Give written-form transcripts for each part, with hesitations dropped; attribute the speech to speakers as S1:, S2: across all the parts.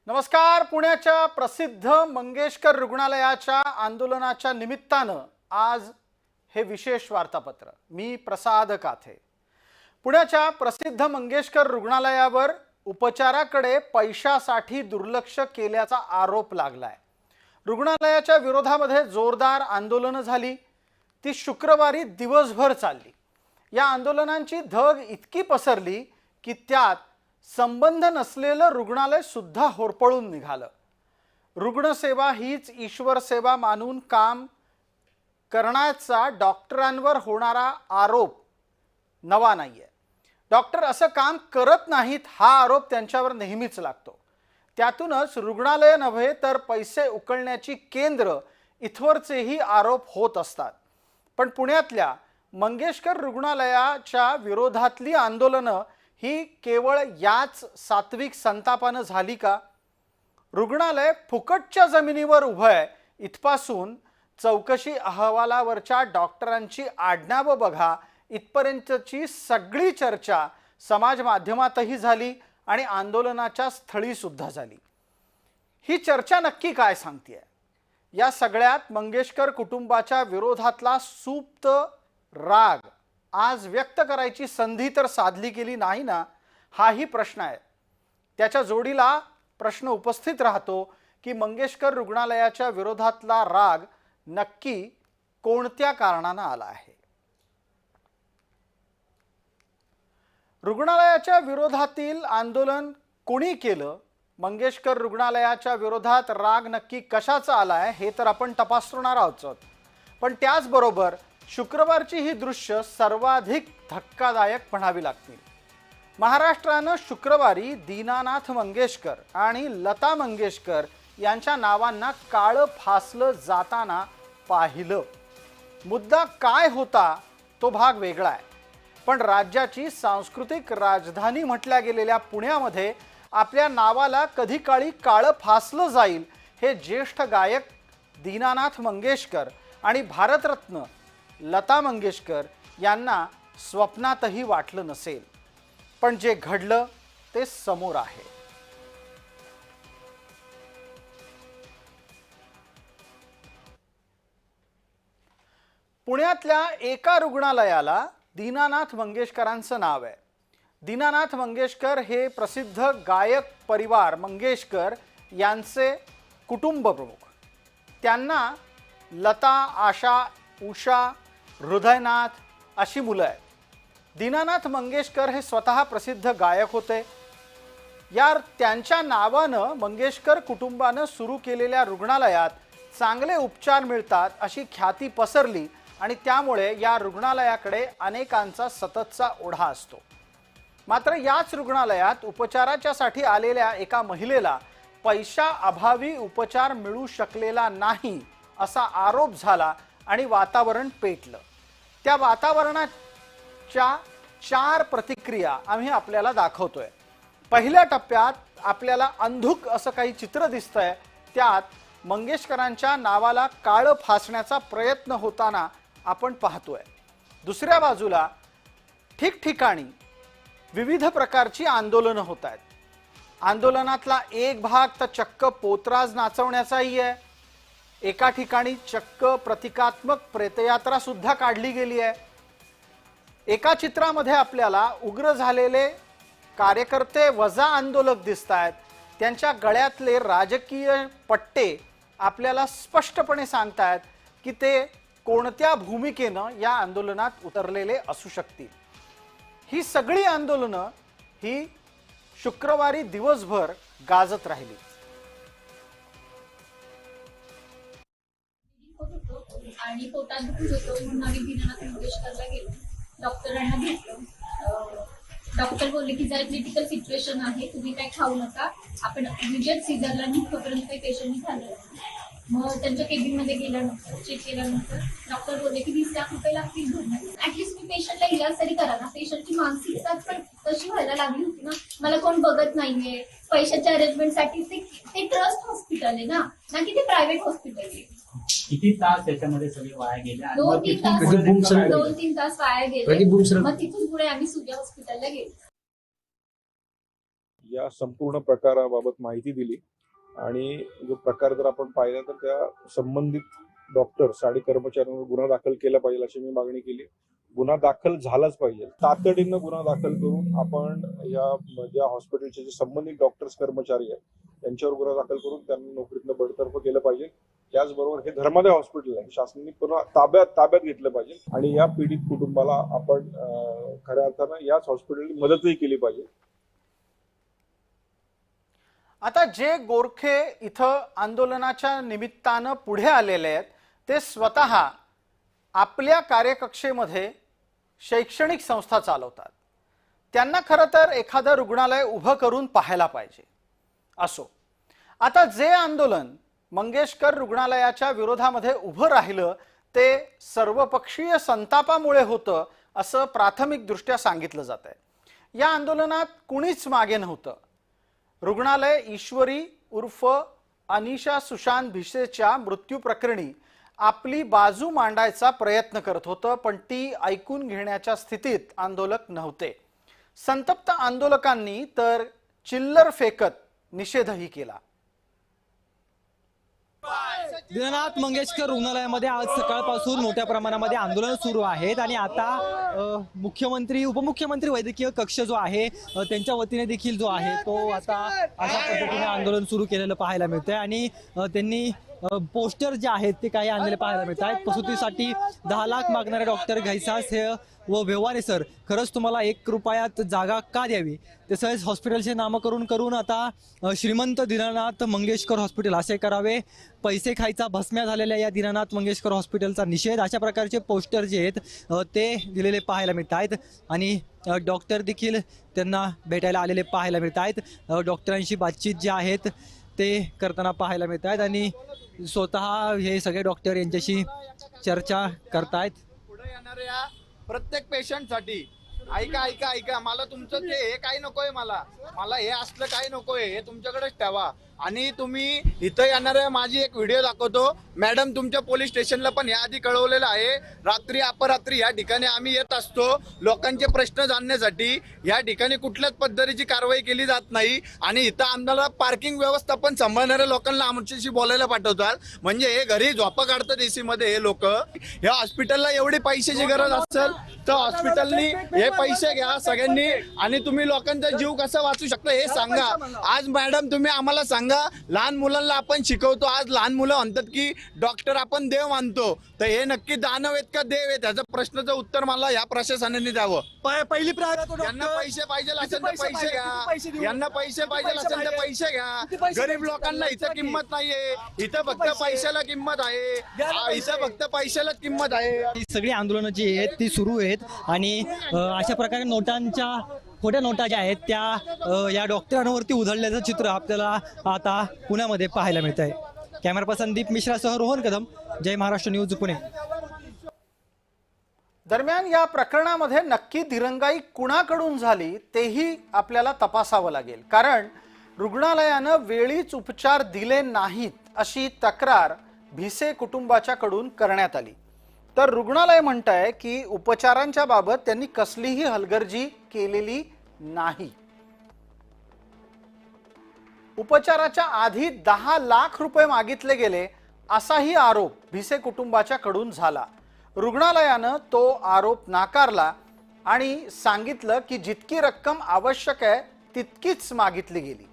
S1: नमस्कार. पुण्याच्या प्रसिद्ध मंगेशकर रुग्णालयाच्या आंदोलनाच्या निमित्तानं आज हे विशेष वार्तापत्र. मी प्रसाद काथे. पुण्याच्या प्रसिद्ध मंगेशकर रुग्णालयावर उपचाराकडे पैशासाठी दुर्लक्ष केल्याचा आरोप लागलाय. रुग्णालयाच्या विरोधामध्ये जोरदार आंदोलनं झाली. ती शुक्रवारी दिवसभर चालली. या आंदोलनांची धग इतकी पसरली की त्यात संबंध नसलेलं रुग्णालय सुद्धा होरपळून निघालं. रुग्णसेवा हीच ईश्वर सेवा मानून काम करण्याचा डॉक्टरांवर होणारा आरोप नवा नाहीये. डॉक्टर असं काम करत नाहीत हा आरोप त्यांच्यावर नेहमीच लागतो. त्यातूनच रुग्णालय नव्हे तर पैसे उकळण्याची केंद्र इथवरचेही आरोप होत असतात. पण पुण्यातल्या मंगेशकर रुग्णालयाच्या विरोधातली आंदोलनं ही केवळ याच सात्विक संतापानं झाली का? रुग्णालय फुकटच्या जमिनीवर उभं आहे इथपासून चौकशी अहवालावरच्या डॉक्टरांची आडनावं बघा इथपर्यंतची सगळी चर्चा समाज माध्यमातही झाली आणि आंदोलनाच्या स्थळी सुद्धा झाली. ही चर्चा नक्की काय सांगतेय? या सगळ्यात मंगेशकर कुटुंबाच्या विरोधातला सुप्त राग आज व्यक्त करायची संधी तर साधली गेली नाही ना, हाही प्रश्न आहे. त्याच्या जोडीला प्रश्न उपस्थित राहतो की मंगेशकर रुग्णालयाच्या विरोधातला राग नक्की कोणत्या कारणाने आला आहे? रुग्णालयाच्या विरोधातील आंदोलन कोणी केलं? मंगेशकर रुग्णालयाच्या विरोधात राग नक्की कशाचा आलाय हे तर आपण तपासणार आहोत. पण त्याचबरोबर शुक्रवारची ही दृश्य सर्वाधिक धक्कादायक म्हणावी लागतील. महाराष्ट्रानं शुक्रवारी दीनानाथ मंगेशकर आणि लता मंगेशकर यांच्या नावांना काळं फासलं जाताना पाहिलं. मुद्दा काय होता तो भाग वेगळा आहे. पण राज्याची सांस्कृतिक राजधानी म्हटल्या गेलेल्या पुण्यामध्ये आपल्या नावाला कधी काळी काळं फासलं जाईल हे ज्येष्ठ गायक दीनानाथ मंगेशकर आणि भारतरत्न लता मंगेशकर यांना स्वप्नातही वाटलं नसेल. पण जे घडलं ते समोर आहे. पुण्यातल्या एका रुग्णालयाला दीनानाथ मंगेशकरांचं नाव आहे. दीनानाथ मंगेशकर हे प्रसिद्ध गायक परिवार मंगेशकर यांचे कुटुंब प्रमुख. त्यांना लता, आशा, उषा, हृदयनाथ अशी मुलं आहेत. दीनानाथ मंगेशकर हे स्वतः प्रसिद्ध गायक होते. त्यांच्या नावानं मंगेशकर कुटुंबानं सुरू केलेल्या रुग्णालयात चांगले उपचार मिळतात अशी ख्याती पसरली आणि त्यामुळे या रुग्णालयाकडे अनेकांचा सततचा ओढा असतो. मात्र याच रुग्णालयात उपचाराच्यासाठी आलेल्या एका महिलेला पैशाअभावी उपचार मिळू शकलेला नाही असा आरोप झाला आणि वातावरण पेटलं. त्या वातावरणाच्या 4 प्रतिक्रिया आम्ही आपल्याला दाखवतोय. पहिल्या टप्प्यात आपल्याला अंधुक असं काही चित्र दिसतंय. त्यात मंगेशकरांच्या नावाला काळं फासण्याचा प्रयत्न होताना आपण पाहतोय. दुसऱ्या बाजूला ठिकठिकाणी विविध प्रकारची आंदोलनं होत आहेत. आंदोलनातला एक भाग तर चक्क पोतराज नाचवण्याचाही आहे. एका ठिकाणी चक्क प्रतिकात्मक प्रेतयात्रा सुद्धा काढली गेली आहे. एका चित्रामध्ये आपल्याला उग्र झालेले कार्यकर्ते वजा आंदोलक दिसत आहेत. त्यांच्या गळ्यातले राजकीय पट्टे आपल्याला स्पष्टपणे सांगतायत की ते कोणत्या भूमिकेनं या आंदोलनात उतरलेले असू शकतील. ही सगळी आंदोलनं ही शुक्रवारी दिवसभर गाजत राहिली.
S2: आणि पोटात दुखत होतो म्हणून आम्ही दीनानाथ मंगेशकरला गेलो. डॉक्टरांना भेटलो. डॉक्टर बोलले की जरा क्रिटिकल सिच्युएशन आहे, तुम्ही काही खाऊ नका, आपण इमिजिएट सीझरला निघतोपर्यंत काही पेशंटनी झालं. मग त्यांच्या केबिनमध्ये गेल्यानंतर चेक केल्यानंतर डॉक्टर बोलले की 20 लाख रुपये लागतील भरण्यास. ऍटलिस्ट मी पेशंटला इलाज तरी करा ना. पेशंटची मानसिकता पण तशी व्हायला लागली होती ना. मला कोण बघत नाहीये. पैशाच्या अरेंजमेंटसाठी ते ट्रस्ट हॉस्पिटल आहे ना की ते प्रायव्हेट हॉस्पिटल आहे.
S3: किती तास त्याच्यामध्ये सगळे वाया गेले?
S2: 2-3 तास वाया गेले. मग तिथून पुढे आम्ही सूर्या हॉस्पिटलला गेलो.
S4: या संपूर्ण प्रकाराबाबत माहिती दिली आणि जो प्रकार जर आपण पाहिला तर त्या संबंधित डॉक्टर्स आणि कर्मचाऱ्यांवर गुन्हा दाखल केला पाहिजे अशी मी मागणी केली. गुन्हा दाखल झालाच पाहिजे. तातडीनं गुन्हा दाखल करून आपण या ज्या हॉस्पिटलचे जे संबंधित डॉक्टर्स कर्मचारी आहेत त्यांच्यावर गुन्हा दाखल करून त्यांना नोकरीतनं बडतर्फ केलं पाहिजे. त्याचबरोबर हे धर्मादाय हॉस्पिटल आहे, शासनाने पुन्हा ताब्यात घेतलं पाहिजे आणि या पीडित कुटुंबाला आपण खऱ्या अर्थानं याच हॉस्पिटलनी मदतही केली पाहिजे.
S1: आता जे गोरखे इथं आंदोलनाच्या निमित्तानं पुढे आलेले आहेत ते स्वतः आपल्या कार्यकक्षेमध्ये शैक्षणिक संस्था चालवतात. त्यांना खरं तर एखादं रुग्णालय उभं करून पाहायला पाहिजे. असो, आता जे आंदोलन मंगेशकर रुग्णालयाच्या विरोधामध्ये उभं राहिलं ते सर्वपक्षीय संतापामुळे होतं असं प्राथमिकदृष्ट्या सांगितलं जात आहे. या आंदोलनात कुणीच मागे नव्हतं. रुग्णालय ईश्वरी उर्फ अनिशा सुशांत भिसेच्या मृत्यू प्रकरणी आपली बाजू मांडायचा प्रयत्न करत होतं, पण ती ऐकून घेण्याच्या स्थितीत आंदोलक नव्हते. संतप्त आंदोलकांनी तर चिल्लर फेकत निषेधही केला.
S5: दीनानाथ मंगेशकर रुग्णालयामध्ये आज सकाळपासून मोठ्या प्रमाणामध्ये आंदोलन सुरू आहेत आणि आता मुख्यमंत्री उपमुख्यमंत्री वैद्यकीय कक्ष जो आहे त्यांच्या वतीने देखील जो आहे तो आता अशा पद्धतीने आंदोलन सुरू केलेलं पाहायला मिळतंय आणि त्यांनी पोस्टर जे आहेत ते काही आणलेले पाहायला मिळत आहेत. प्रसूतीसाठी 10 लाख मागणारे डॉक्टर घैसास हे व व्यवहारे सर, खरंच तुम्हाला 1 रुपयात जागा का द्यावी? तसंच हॉस्पिटलचे नामकरण करून आता श्रीमंत दीनानाथ मंगेशकर हॉस्पिटल असे करावे. पैसे खायचा भस्म्या झालेल्या या दीनानाथ मंगेशकर हॉस्पिटलचा निषेध, अशा प्रकारचे पोस्टर जे आहेत ते दिलेले पाहायला मिळत आहेत आणि डॉक्टर देखील त्यांना भेटायला आलेले पाहायला मिळत आहेत. डॉक्टरांशी बातचीत जे आहेत ते करताना पाहायला मिळत आहेत आणि स्वतः हे सगळे डॉक्टर यांच्याशी चर्चा करतायत.
S6: पुढे येणाऱ्या प्रत्येक पेशंटसाठी ऐका मला तुमचं ते हे काही नकोय, मला हे असलं काही नकोय, हे तुमच्याकडेच ठेवा. आणि तुम्ही इथं येणाऱ्या माझी एक व्हिडिओ दाखवतो. मॅडम, तुमच्या पोलीस स्टेशनला पण याआधी कळवलेलं आहे. रात्री अपरात्री या ठिकाणी आम्ही येत असतो लोकांचे प्रश्न जाणण्यासाठी. या ठिकाणी कुठल्याच पद्धतीची कारवाई केली जात नाही आणि इथं आम्हाला पार्किंग व्यवस्थापन सांभाळणाऱ्या लोकांना आमच्याशी बोलायला पाठवतात. म्हणजे हे घरी झोपा काढतात एसी मध्ये हे लोक. या हॉस्पिटलला एवढी पैशाची गरज असेल तर हॉस्पिटलनी हे पैसे घ्या सगळ्यांनी आणि तुम्ही लोकांचा जीव कसा वाचू शकता हे सांगा. आज मॅडम तुम्ही आम्हाला सांगा, लहान मुलांना आपण शिकवतो, आज लहान मुलं म्हणतात की डॉक्टर आपण देव मानतो, तर हे नक्की दानव आहेत का देव आहेत? त्याच्या प्रश्नाचं उत्तर मला या प्रशासनाने द्यावं.
S5: पहिली
S6: यांना पैसे पाहिजे असेल तर पैसे घ्या, यांना पैसे पाहिजे असेल तर पैसे घ्या. गरीब लोकांना इथं किंमत नाहीये, इथं फक्त पैशाला किंमत आहे, इथं फक्त पैशालाच किंमत आहे.
S5: ही सगळी आंदोलनं जी आहेत ती सुरू आहेत आणि अशा प्रकारे नोटांच्या खोट्या नोटा ज्या आहेत त्या या डॉक्टरांवरती उधळल्याचं चित्र आपल्याला आता पुण्यामध्ये पाहायला मिळत आहे. कॅमेरा पर्सन दीप मिश्रासह रोहन कदम, जय महाराष्ट्र न्यूज, पुणे.
S1: दरम्यान या प्रकरणामध्ये नक्की दिरंगाई कुणाकडून झाली तेही आपल्याला तपासावं लागेल. कारण रुग्णालयानं वेळीच उपचार दिले नाहीत अशी तक्रार भिसे कुटुंबाच्याकडून करण्यात आली. तर रुग्णालय म्हणतंय की उपचारांच्या बाबत त्यांनी कसलीही हलगर्जी केलेली नाही. उपचाराच्या आधी 10 लाख रुपये मागितले गेले असाही आरोप भिसे कुटुंबाच्याकडून झाला. रुग्णालयानं तो आरोप नाकारला आणि सांगितलं की जितकी रक्कम आवश्यक आहे तितकीच मागितली गेली.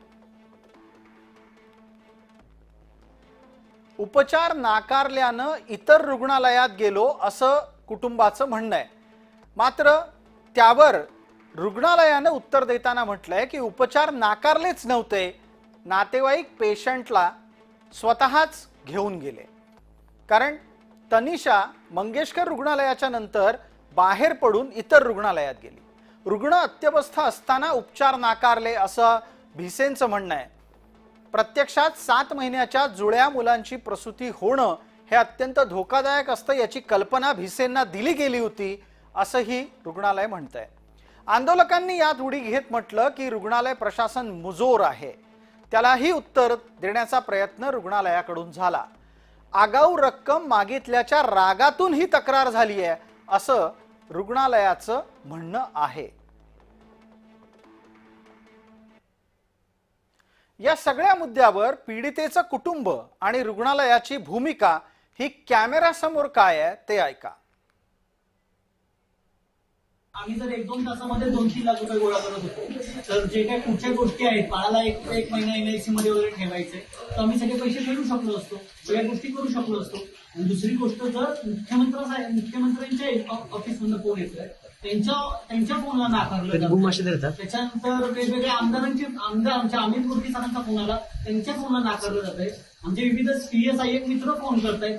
S1: उपचार नाकारल्यानं इतर रुग्णालयात गेलो असं कुटुंबाचं म्हणणं आहे. मात्र त्यावर रुग्णालयानं उत्तर देताना म्हटलंय की उपचार नाकारलेच नव्हते, नातेवाईक पेशंटला स्वतःच घेऊन गेले. कारण तनिषा मंगेशकर रुग्णालयाच्या नंतर बाहेर पडून इतर रुग्णालयात गेली. रुग्ण अत्यवस्थ असताना उपचार नाकारले असं भिसेंचं म्हणणं आहे. प्रत्यक्षात 7 महिन्याच्या जुळ्या मुलांची प्रसूती होणं हे अत्यंत धोकादायक असतं याची कल्पना भिसेंना दिली गेली होती असंही रुग्णालय म्हणतंय. आंदोलकांनी यात उडी घेत म्हटलं की रुग्णालय प्रशासन मुजोर आहे. त्यालाही उत्तर देण्याचा प्रयत्न रुग्णालयाकडून झाला. आगाऊ रक्कम मागितल्याच्या रागातून ही तक्रार झाली आहे असं रुग्णालयाचं म्हणणं आहे. या सगळ्या मुद्द्यावर पीडितेचं कुटुंब आणि रुग्णालयाची भूमिका ही कॅमेऱ्यासमोर काय आहे ते ऐका.
S7: आम्ही जर 1-2 तासामध्ये 2-3 लाख रुपये गोळा करत होतो, तर जे काही पुढच्या गोष्टी आहेत, बाळाला एक महिना एनआयसी मध्ये वगैरे ठेवायचे, तर आम्ही सगळे पैसे फेडू शकलो असतो, सगळ्या गोष्टी करू शकलो असतो. आणि दुसरी गोष्ट, जर मुख्यमंत्र्यांच्या ऑफिसमधून फोन येतोय, त्यांच्या फोनला नाकारलं जातं. त्याच्यानंतर वेगवेगळ्या आमच्या अमित मूर्ती सरांचा फोन आला, त्यांच्या फोनला नाकारलं जात आहे. आमचे विविध PSI मित्र फोन करतायत,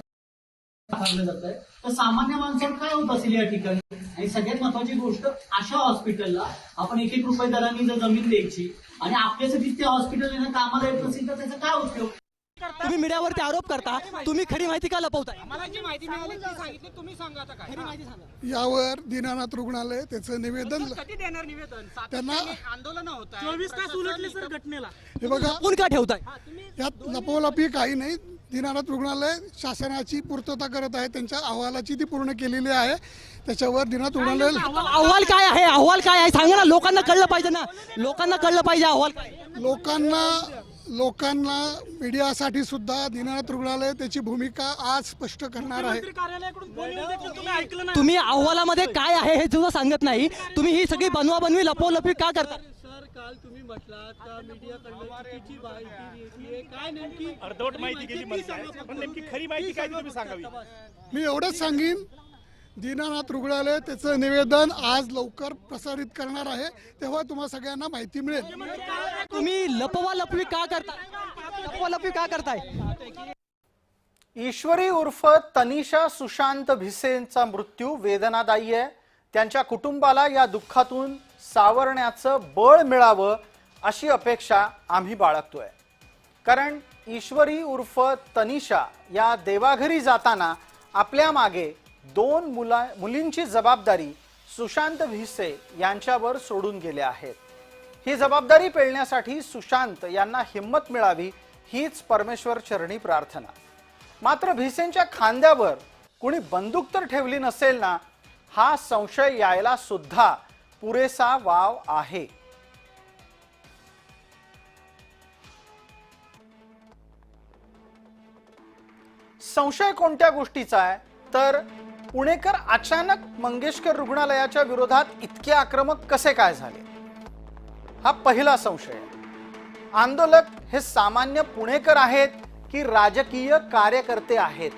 S7: नाकारलं जात आहे. तर सामान्य माणसाला काय होत असेल या ठिकाणी. आणि सगळ्यात महत्वाची गोष्ट, अशा हॉस्पिटलला आपण 1-1 रुपये दरांनी जर जमीन द्यायची आणि आपल्यासाठी ते हॉस्पिटल येणं कामाला येत नसेल तर त्याचा काय उपयोग.
S5: तुम्ही मीडियावरती आरोप करता, तुम्ही खरी माहिती का लपवताय?
S8: मला जी माहिती मिळाली ती सांगितली, तुम्ही सांगा आता काय
S5: खरी माहिती सांगा.
S9: यावर दीनानाथ रुग्णालय त्याचं निवेदन
S8: कधी देणार निवेदन?
S9: त्यांना
S8: आंदोलन होत 24 तास उलटले सर घटनेला.
S9: हे बघा,
S5: कोण का ठेवताय?
S9: यात लपवलपी काही नाही. दीनानाथ रुग्णालय शासनाची पूर्तता करत आहे, त्यांच्या अहवालाची ती पूर्ण केलेली आहे. त्याच्यावर दीनानाथ रुग्णालय
S5: अहवाल काय आहे? अहवाल काय आहे सांगा ना, लोकांना कळलं पाहिजे ना, लोकांना कळलं पाहिजे अहवाल काय.
S9: लोकांना मीडियासाठी सुद्धा दीनानाथ रुग्णालय त्याची भूमिका आज स्पष्ट करणार आहे.
S8: कार्यालयाकडून फोन येऊन देखील तुम्ही ऐकलं नाही.
S5: तुम्ही अहवालामध्ये काय आहे हे सुद्धा सांगत नाही. तुम्ही ही सगळी बनवाबनवी लपवलपी का करता?
S8: सर, काल तुम्ही म्हटलात का मीडियाकडनं चुकीची माहिती घेतलीये. काय नेमकी अर्धवट माहिती गेली, पण नेमकी खरी माहिती काय तुम्ही सांगावी.
S9: मी एवढंच सांगेन, दीनानाथ रुग्णालय त्याचं निवेदन आज लवकर प्रसारित करणार आहे, तेव्हा तुम्हा सगळ्यांना माहिती मिळेल.
S5: तुम्ही लपवालपवी का करताय? लपवालपवी का करताय?
S1: ईश्वरी उर्फ तनिषा सुशांत भिसेंचा मृत्यू वेदनादायी आहे. त्यांच्या कुटुंबाला या दुःखातून सावरण्याचं बळ मिळावं अशी अपेक्षा आम्ही बाळगतोय. कारण ईश्वरी उर्फ तनिषा या देवाघरी जाताना आपल्या मागे 2 मुलींची जबाबदारी सुशांत भिसे यांच्यावर सोडून गेले आहेत. ही जबाबदारी पेलण्यासाठी सुशांत यांना हिम्मत मिळावी हीच परमेश्वर चरणी प्रार्थना. मात्र भिसेंच्या खांद्यावर कुणी बंदूक तर ठेवली नसेल ना, हा संशय यायला सुद्धा पुरेसा वाव आहे. संशय कोणत्या गोष्टीचा आहे तर पुणेकर अचानक मंगेशकर रुग्णालयाच्या विरोधात इतके आक्रमक कसे काय झाले, हा पहिला संशय आहे. आंदोलक हे सामान्य पुणेकर आहेत की राजकीय कार्यकर्ते आहेत?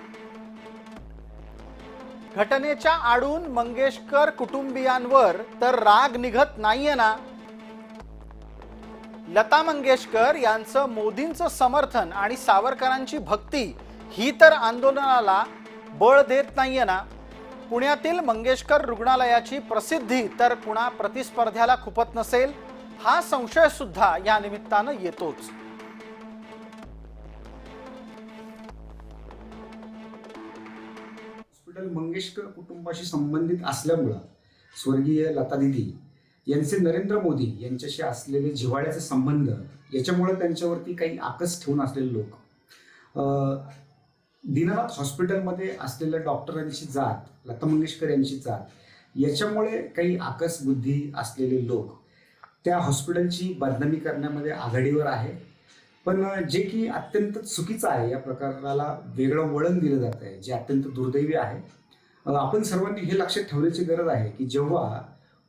S1: घटनेच्या आडून मंगेशकर कुटुंबियांवर तर राग निघत नाहीये ना. लता मंगेशकर यांचं मोदींचं समर्थन आणि सावरकरांची भक्ती ही तर आंदोलनाला बळ देत नाहीये ना. पुण्यातील मंगेशकर रुग्णालयाची प्रसिद्धी तर कुणा प्रतिस्पर्ध्याला खुपत नसेल, हा संशय सुद्धा या निमित्तानं येतोच.
S10: हॉस्पिटल मंगेशकर कुटुंबाशी संबंधित असल्यामुळं स्वर्गीय लता दिदी यांचे नरेंद्र मोदी यांच्याशी असलेले जिव्हाळ्याचे संबंध, याच्यामुळे त्यांच्यावरती काही आकस ठेवून असलेले लोक, दीनानाथ हॉस्पिटलमध्ये असलेल्या डॉक्टरांची जात, लता मंगेशकर यांची जात, याच्यामुळे काही आकस बुद्धी असलेले लोक त्या हॉस्पिटलची बदनामी करण्यामध्ये आघाडीवर आहे. पण जे की अत्यंत चुकीचं आहे, या प्रकाराला वेगळं वळण दिलं जात आहे, जे अत्यंत दुर्दैवी आहे. आपण सर्वांनी हे लक्षात ठेवण्याची गरज आहे की जेव्हा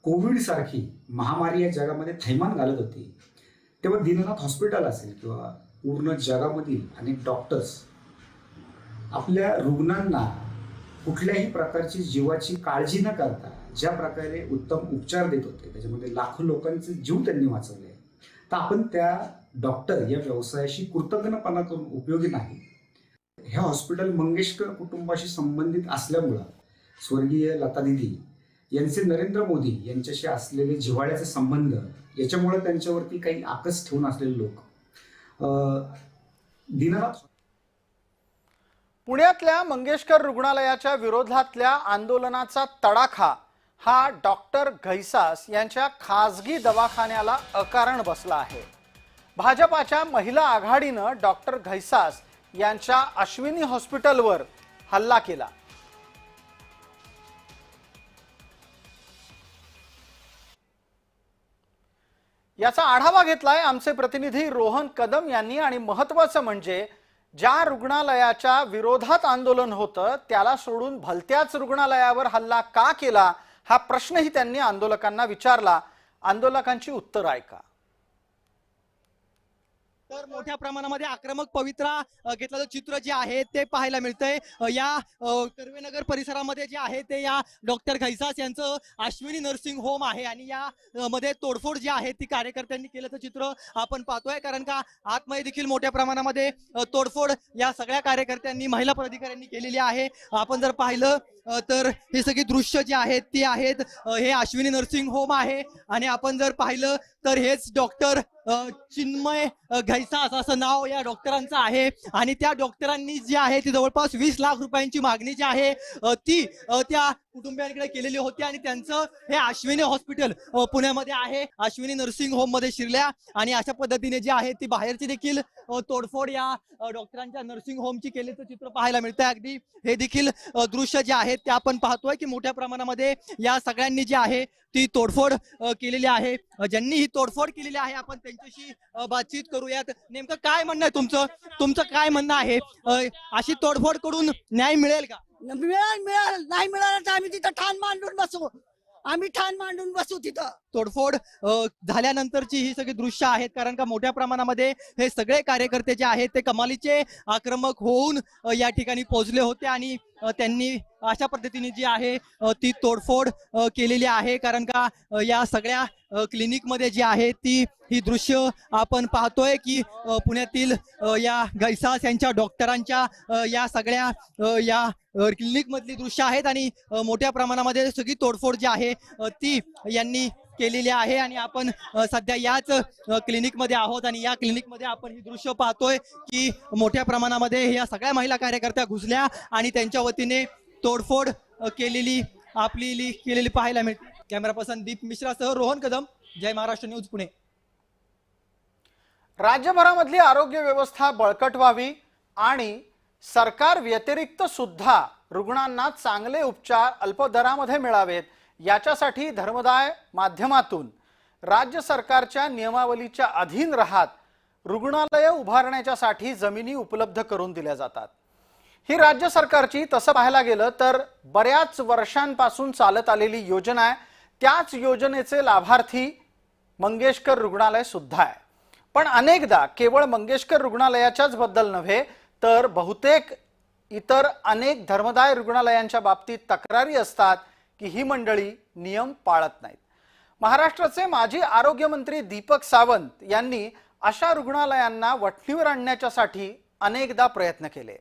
S10: कोविड सारखी महामारी या जगामध्ये थैमान घालत होती, तेव्हा दीनानाथ हॉस्पिटल असेल किंवा पूर्ण जगामधील अनेक डॉक्टर्स आपल्या रुग्णांना कुठल्याही प्रकारची जीवाची काळजी न करता ज्या प्रकारे उत्तम उपचार देत होते, त्याच्यामध्ये लाखो लोकांचे जीव त्यांनी वाचवले. तर आपण त्या डॉक्टर या व्यवसायाशी कृतज्ञपणा करून उपयोगी नाही. हे हॉस्पिटल मंगेशकर कुटुंबाशी संबंधित असल्यामुळं स्वर्गीय लता दिदी यांचे नरेंद्र मोदी यांच्याशी असलेले जिव्हाळ्याचे संबंध, याच्यामुळे त्यांच्यावरती काही आकस ठेवून असलेले लोक, दीनानाथ
S1: पुण्यातल्या मंगेशकर रुग्णालयाच्या विरोधातल्या आंदोलनाचा तडाखा हा डॉक्टर घैसास यांच्या खासगी दवाखान्याला अकारण बसला आहे. भाजपाच्या महिला आघाडीनं डॉक्टर घैसास यांच्या अश्विनी हॉस्पिटलवर हल्ला केला. याचा आढावा घेतलाय आमचे प्रतिनिधी रोहन कदम यांनी आणि महत्त्वाचं म्हणजे ज्या रुग्णालयाच्या विरोधात आंदोलन होतं त्याला सोडून भलत्याच रुग्णालयावर हल्ला का केला हा प्रश्नही त्यांनी आंदोलकांना विचारला. आंदोलकांची उत्तर ऐका.
S5: तर मोठ्या प्रमाणामध्ये आक्रमक पवित्रा घेतल्याचं चित्र जे आहे ते पाहायला मिळतंय. या कर्वेनगर परिसरामध्ये जे आहे ते या डॉक्टर घैसास यांचं अश्विनी नर्सिंग होम आहे आणि या मध्ये तोडफोड जी आहे ती कार्यकर्त्यांनी केल्याचं चित्र आपण पाहतोय. कारण का आतमध्ये देखील मोठ्या प्रमाणामध्ये तोडफोड या सगळ्या कार्यकर्त्यांनी महिला पदाधिकाऱ्यांनी केलेली आहे. आपण जर पाहिलं तर हे सगळी दृश्य जी आहेत ती आहेत. हे अश्विनी नर्सिंग होम आहे आणि आपण जर पाहिलं तर हेच डॉक्टर चिन्मय घैसास असं नाव या डॉक्टरांचं आहे आणि त्या डॉक्टरांनी जी आहे ती जवळपास 20 लाख रुपयांची मागणी जी आहे ती त्या कुटुंबियांकडे केलेली होती आणि त्यांचं हे अश्विनी हॉस्पिटल पुण्यामध्ये आहे. अश्विनी नर्सिंग होम मध्ये शिरल्या आणि अशा पद्धतीने जी आहे ती बाहेरची देखील तोडफोड या डॉक्टरांच्या नर्सिंग होमची केल्याचं चित्र पाहायला मिळतंय. अगदी हे देखील दृश्य जे आहेत ते आपण पाहतोय की मोठ्या प्रमाणामध्ये या सगळ्यांनी जी आहे ती तोडफोड केलेली आहे. ज्यांनी ही तोडफोड केलेली आहे आपण त्यांच्याशी बातचीत करूयात. नेमकं काय म्हणणं आहे तुमचं काय म्हणणं आहे? अशी तोडफोड करून न्याय मिळेल का?
S11: मिळेल नाही मिळालं तर आम्ही तिथं ठाण मांडून बसू तिथं.
S5: तोडफोड झाल्यानंतरची ही सगळी दृश्य आहेत. कारण का मोठ्या प्रमाणामध्ये हे सगळे कार्यकर्ते जे आहेत ते कमालीचे आक्रमक होऊन या ठिकाणी पोहोचले होते आणि त्यांनी अशा पद्धतीने जी आहे ती तोडफोड केलेली आहे. कारण का या सगळ्या क्लिनिक मध्ये जी आहे ती ही दृश्य आपण पाहतोय की पुण्यातील या घैसास यांच्या डॉक्टरांच्या या सगळ्या या क्लिनिक मधली दृश्य आहेत आणि मोठ्या प्रमाणामध्ये सगळी तोडफोड जी आहे ती यांनी केलेली आहे. आणि आपण सध्या याच क्लिनिक मध्ये आहोत आणि या क्लिनिक मध्ये आपण ही दृश्य पाहतोय की मोठ्या प्रमाणामध्ये या सगळ्या महिला कार्यकर्त्या घुसल्या आणि त्यांच्या वतीने तोडफोड केलेली पाहायला मिळते. कॅमेरा पर्सन दीप मिश्रासह रोहन कदम, जय महाराष्ट्र न्यूज, पुणे.
S1: राज्यभरामधली आरोग्य व्यवस्था बळकट व्हावी आणि सरकार व्यतिरिक्त सुद्धा रुग्णांना चांगले उपचार अल्प दरामध्ये मिळावेत याच्यासाठी धर्मदाय माध्यमातून राज्य सरकारच्या नियमावलीच्या अधीन राहत रुग्णालय उभारण्याच्यासाठी जमिनी उपलब्ध करून दिल्या जातात. ही राज्य सरकारची तसं पाहायला गेलं तर बऱ्याच वर्षांपासून चालत आलेली योजना आहे. त्याच योजनेचे लाभार्थी मंगेशकर रुग्णालय सुद्धा आहे. पण अनेकदा केवळ मंगेशकर रुग्णालयाच्याच बद्दल नव्हे तर बहुतेक इतर अनेक धर्मदाय रुग्णालयांच्या बाबतीत तक्रारी असतात की ही मंडळी नियम पाळत नाहीत. महाराष्ट्राचे माजी आरोग्यमंत्री दीपक सावंत यांनी अशा रुग्णालयांना वठणीवर आणण्यासाठी अनेकदा प्रयत्न केले.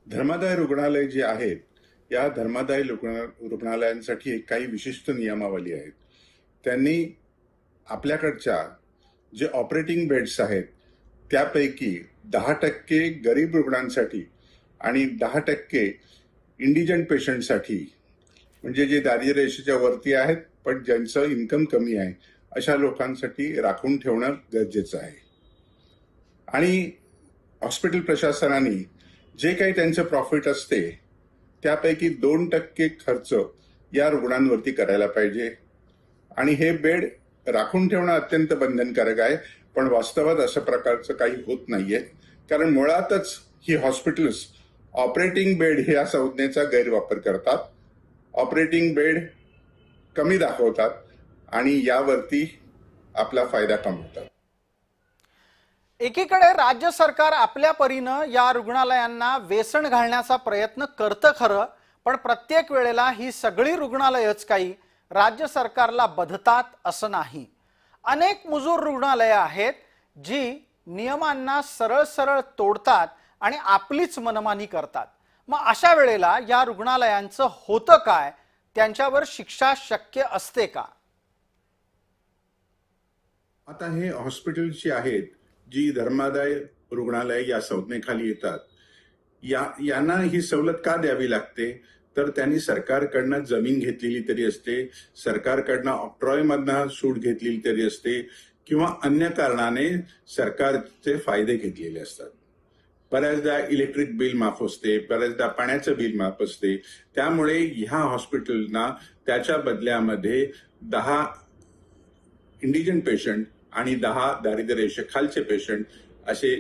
S12: धर्मादाय रुग्णालय जे आहेत या धर्मादाय रुग्णालयांसाठी काही विशिष्ट नियमावली आहेत. त्यांनी आपल्याकडच्या जे ऑपरेटिंग बेड्स आहेत त्यापैकी 10% गरीब रुग्णांसाठी आणि 10% इंडिजंट पेशंटसाठी, म्हणजे जे दारिद्र्य रेषेच्या वरती आहेत पण ज्यांचं इन्कम कमी आहे अशा लोकांसाठी राखून ठेवणं गरजेचं आहे. आणि हॉस्पिटल प्रशासनाने जे काही त्यांचं प्रॉफिट असते त्यापैकी 2% खर्च या रुग्णांवरती करायला पाहिजे. आणि हे बेड राखून ठेवणं अत्यंत बंधनकारक आहे, पण वास्तवात अशा प्रकारचं काही होत नाहीये. कारण मुळातच ही हॉस्पिटल्स ऑपरेटिंग बेड ह्या संज्ञेचा गैरवापर करतात. ऑपरेटिंग बेड कमी दाखवतात आणि यावरती आपला फायदा कमवतात.
S1: एकीकडे राज्य सरकार आपल्या परीनं या रुग्णालयांना वेसण घालण्याचा प्रयत्न करतं खरं, पण प्रत्येक वेळेला ही सगळी रुग्णालयच काही राज्य सरकारला बधतात असं नाही. अनेक मुजूर रुग्णालये आहेत जी नियमांना सरळ सरळ तोडतात आणि आपलीच मनमानी करतात. मग अशा वेळेला या रुग्णालयांचं होतं काय? त्यांच्यावर शिक्षा शक्य असते का?
S12: आता हे हॉस्पिटल्स आहेत जी धर्मादाय रुग्णालय या संज्ञेखाली येतात, यांना ही सवलत का द्यावी लागते? तर त्यांनी सरकारकडनं जमीन घेतलेली तरी असते, सरकारकडनं ऑक्ट्रॉयमधनं सूट घेतलेली तरी असते किंवा अन्य कारणाने सरकारचे फायदे घेतलेले असतात. बऱ्याचदा इलेक्ट्रिक बिल माफ असते, बऱ्याचदा पाण्याचं बिल माफ असते. त्यामुळे ह्या हॉस्पिटलना त्याच्या बदल्यामध्ये 10 इंडिजन पेशंट आणि 10 दारिद्र्य रेषेखालचे पेशंट असे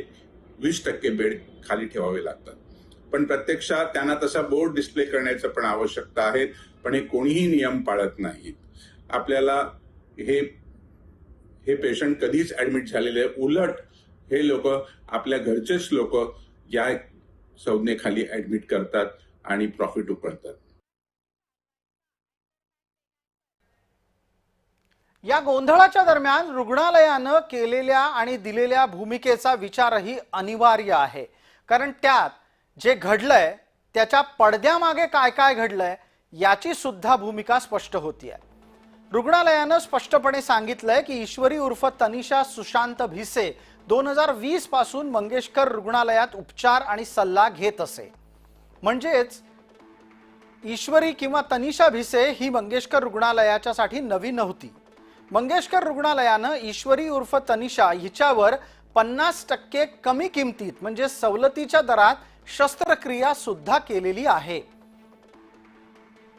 S12: 20% बेड खाली ठेवावे लागतात. पण प्रत्यक्षात त्यांना तसा बोर्ड डिस्प्ले करण्याचं पण आवश्यकता आहे, पण हे कोणीही नियम पाळत नाहीत. आपल्याला हे पेशंट कधीच ऍडमिट झालेले, उलट हे लोक आपल्या घरचेच लोक या संज्ञेखाली ऍडमिट करतात आणि प्रॉफिट उकळतात.
S1: या गोंधळाच्या दरम्यान रुग्णालयानं केलेल्या आणि दिलेल्या भूमिकेचा विचारही अनिवार्य आहे. कारण त्यात जे घडलंय त्याच्या पडद्यामागे काय काय घडलंय याची सुद्धा भूमिका स्पष्ट होतीये. रुग्णालयानं स्पष्टपणे सांगितलंय की ईश्वरी उर्फ तनिषा सुशांत भिसे 2020 पासून मंगेशकर रुग्णालयात उपचार आणि सल्ला घेत असे. म्हणजेच ईश्वरी किंवा तनिषा भिसे ही मंगेशकर रुग्णालयाच्यासाठी नवी नव्हती. मंगेशकर रुग्णालयानं ईश्वरी उर्फ तनिषा हिच्यावर 50% कमी किमतीत म्हणजे सवलतीच्या दरात शस्त्रक्रिया सुद्धा केलेली आहे.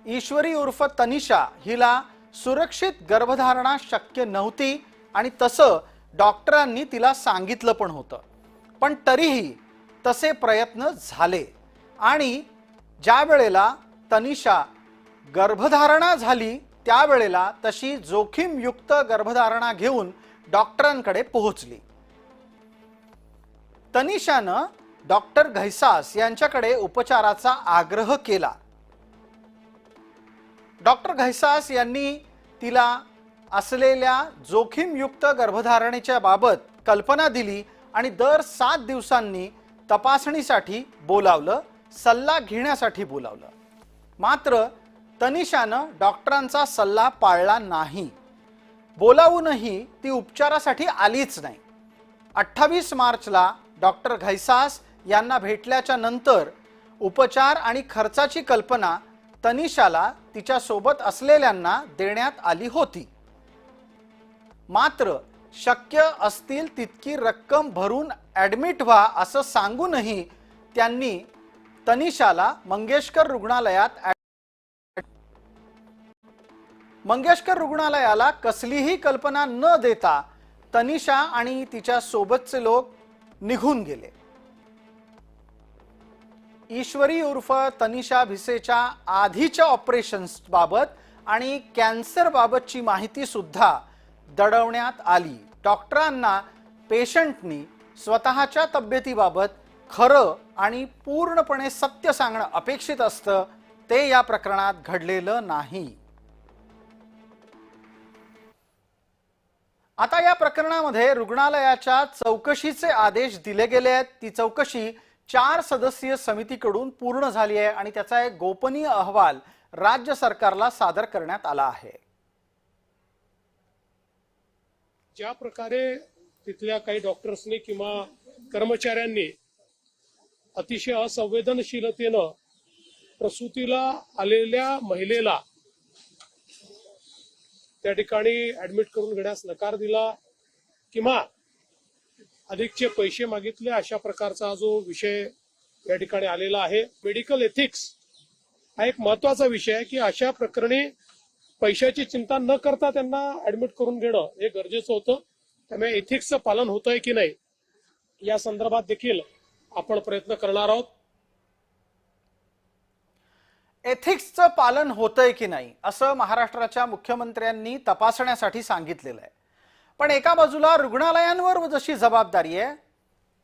S1: ईश्वरी उर्फ तनिषा हिला सुरक्षित गर्भधारणा शक्य नव्हती आणि तसं डॉक्टरांनी तिला सांगितलं पण होतं. पण तरीही तसे प्रयत्न झाले आणि ज्या वेळेला तनिषा गर्भधारणा झाली त्यावेळेला तशी जोखीमयुक्त गर्भधारणा घेऊन डॉक्टरांकडे पोहोचली. तनिषानं डॉक्टर घैसास यांच्याकडे उपचाराचा आग्रह केला. डॉक्टर घैसास यांनी तिला असलेल्या जोखीमयुक्त गर्भधारणेच्या बाबत कल्पना दिली आणि दर 7 दिवसांनी तपासणीसाठी बोलावलं, सल्ला घेण्यासाठी बोलावलं. मात्र तनिषानं डॉक्टरांचा सल्ला पाळला नाही. बोलावूनही ती उपचारासाठी आलीच नाही. 28 मार्चला डॉक्टर घैसास यांना भेटल्याच्या नंतर उपचार आणि खर्चाची कल्पना तनिषाला तिच्या सोबत असलेल्यांना देण्यात आली होती. मात्र शक्य असतील तितकी रक्कम भरून ऍडमिट व्हा असं सांगूनही त्यांनी तनिषाला मंगेशकर रुग्णालयाला कसलीही कल्पना न देता तनिषा आणि तिच्या सोबतचे लोक निघून गेले. ईश्वरी उर्फ तनिषा भिसेच्या आधीच्या ऑपरेशन्स बाबत आणि कॅन्सर बाबतची माहिती सुद्धा दडवण्यात आली. डॉक्टरांना पेशंटनी स्वतःच्या तब्येतीबाबत खरं आणि पूर्णपणे सत्य सांगणं अपेक्षित असतं. ते या प्रकरणात घडलेलं नाही. आता या प्रकरणामध्ये रुग्णालयाच्या चौकशीचे आदेश दिले गेले आहेत. ती चौकशी 4 सदस्यीय समितीकडून पूर्ण झाली आहे आणि त्याचा एक गोपनीय अहवाल राज्य सरकारला सादर करण्यात आला आहे.
S8: ज्या प्रकारे तिथल्या काही डॉक्टर्सनी किंवा कर्मचाऱ्यांनी अतिशय असंवेदनशीलतेनं प्रसूतीला आलेल्या महिलेला त्या ठिकाणी ऍडमिट करून घेण्यास नकार दिला किंवा अधिकचे पैसे मागितले, अशा प्रकारचा जो विषय या ठिकाणी आलेला आहे. मेडिकल एथिक्स हा एक महत्वाचा विषय आहे की अशा प्रकरणी पैशाची चिंता न करता त्यांना ऍडमिट करून घेणं हे गरजेचं होतं. त्यामुळे एथिक्सचं पालन होतंय की नाही या संदर्भात देखील आपण प्रयत्न करणार आहोत.
S1: एथिक्सचं पालन होतंय की नाही असं महाराष्ट्राच्या मुख्यमंत्र्यांनी तपासण्यासाठी सांगितलेलं आहे. पण एका बाजूला रुग्णालयांवर जशी जबाबदारी आहे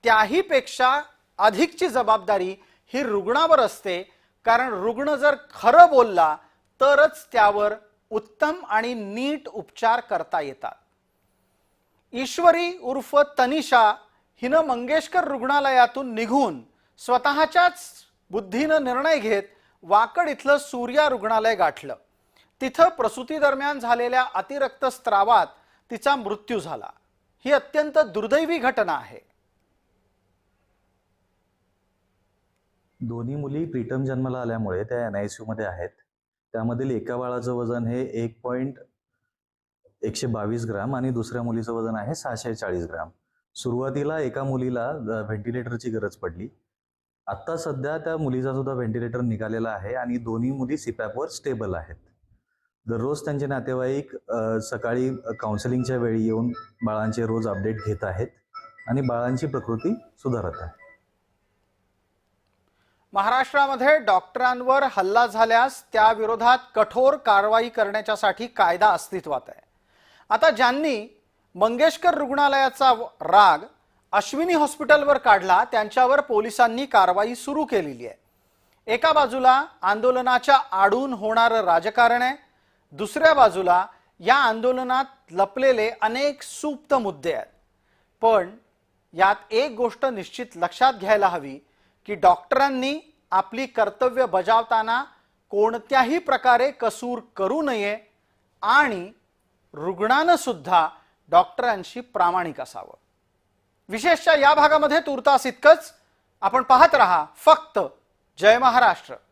S1: त्याही पेक्षा अधिकची जबाबदारी ही रुग्णावर असते. कारण रुग्ण जर खरं बोलला तरच त्यावर उत्तम आणि नीट उपचार करता येतात. ईश्वरी उर्फ तनिषा हिनं मंगेशकर रुग्णालयातून निघून स्वतःच्याच बुद्धीनं निर्णय घेत वाकड इथलं सूर्या रुग्णालय गाठलं. तिथं प्रसूती दरम्यान झालेल्या अतिरक्तस्त्रावात तिचा मृत्यू झाला. ही अत्यंत दुर्दैवी घटना आहे.
S13: दोन्ही मुली प्रीटर्म जन्माला आल्यामुळे त्या NICU मध्ये आहेत. त्यामधील एका बाळाचं वजन हे 1.122 ग्राम आणि दुसऱ्या मुलीचं वजन आहे 640 ग्राम. सुरुवातीला एका मुलीला व्हेंटिलेटरची गरज पडली. आत्ता सध्या त्या मुलीचा सुद्धा व्हेंटिलेटर निघालेला आहे आणि दोन्ही मुली सीपॅपवर स्टेबल आहेत. दररोज त्यांचे नातेवाईक सकाळी काउन्सिलिंगच्या वेळी येऊन बाळांचे रोज अपडेट घेत आहेत आणि बाळांची प्रकृती सुधारत आहे.
S1: महाराष्ट्रामध्ये डॉक्टरांवर हल्ला झाल्यास त्या विरोधात कठोर कारवाई करण्यासाठी कायदा अस्तित्वात आहे. आता ज्यांनी मंगेशकर रुग्णालयाचा राग अश्विनी हॉस्पिटलवर काढला त्यांच्यावर पोलिसांनी कारवाई सुरू केलेली आहे. एका बाजूला आंदोलनाच्या आडून होणारं राजकारण आहे, दुसऱ्या बाजूला या आंदोलनात लपलेले अनेक सुप्त मुद्दे आहेत. पण यात एक गोष्ट निश्चित लक्षात घ्यायला हवी की डॉक्टरांनी आपली कर्तव्य बजावताना कोणत्याही प्रकारे कसूर करू नये आणि रुग्णानं सुद्धा डॉक्टरांशी प्रामाणिक असावं. विशेषतः या भागामध्ये तुर्तास इतकंच. आपण पाहत रहा फक्त जय महाराष्ट्र.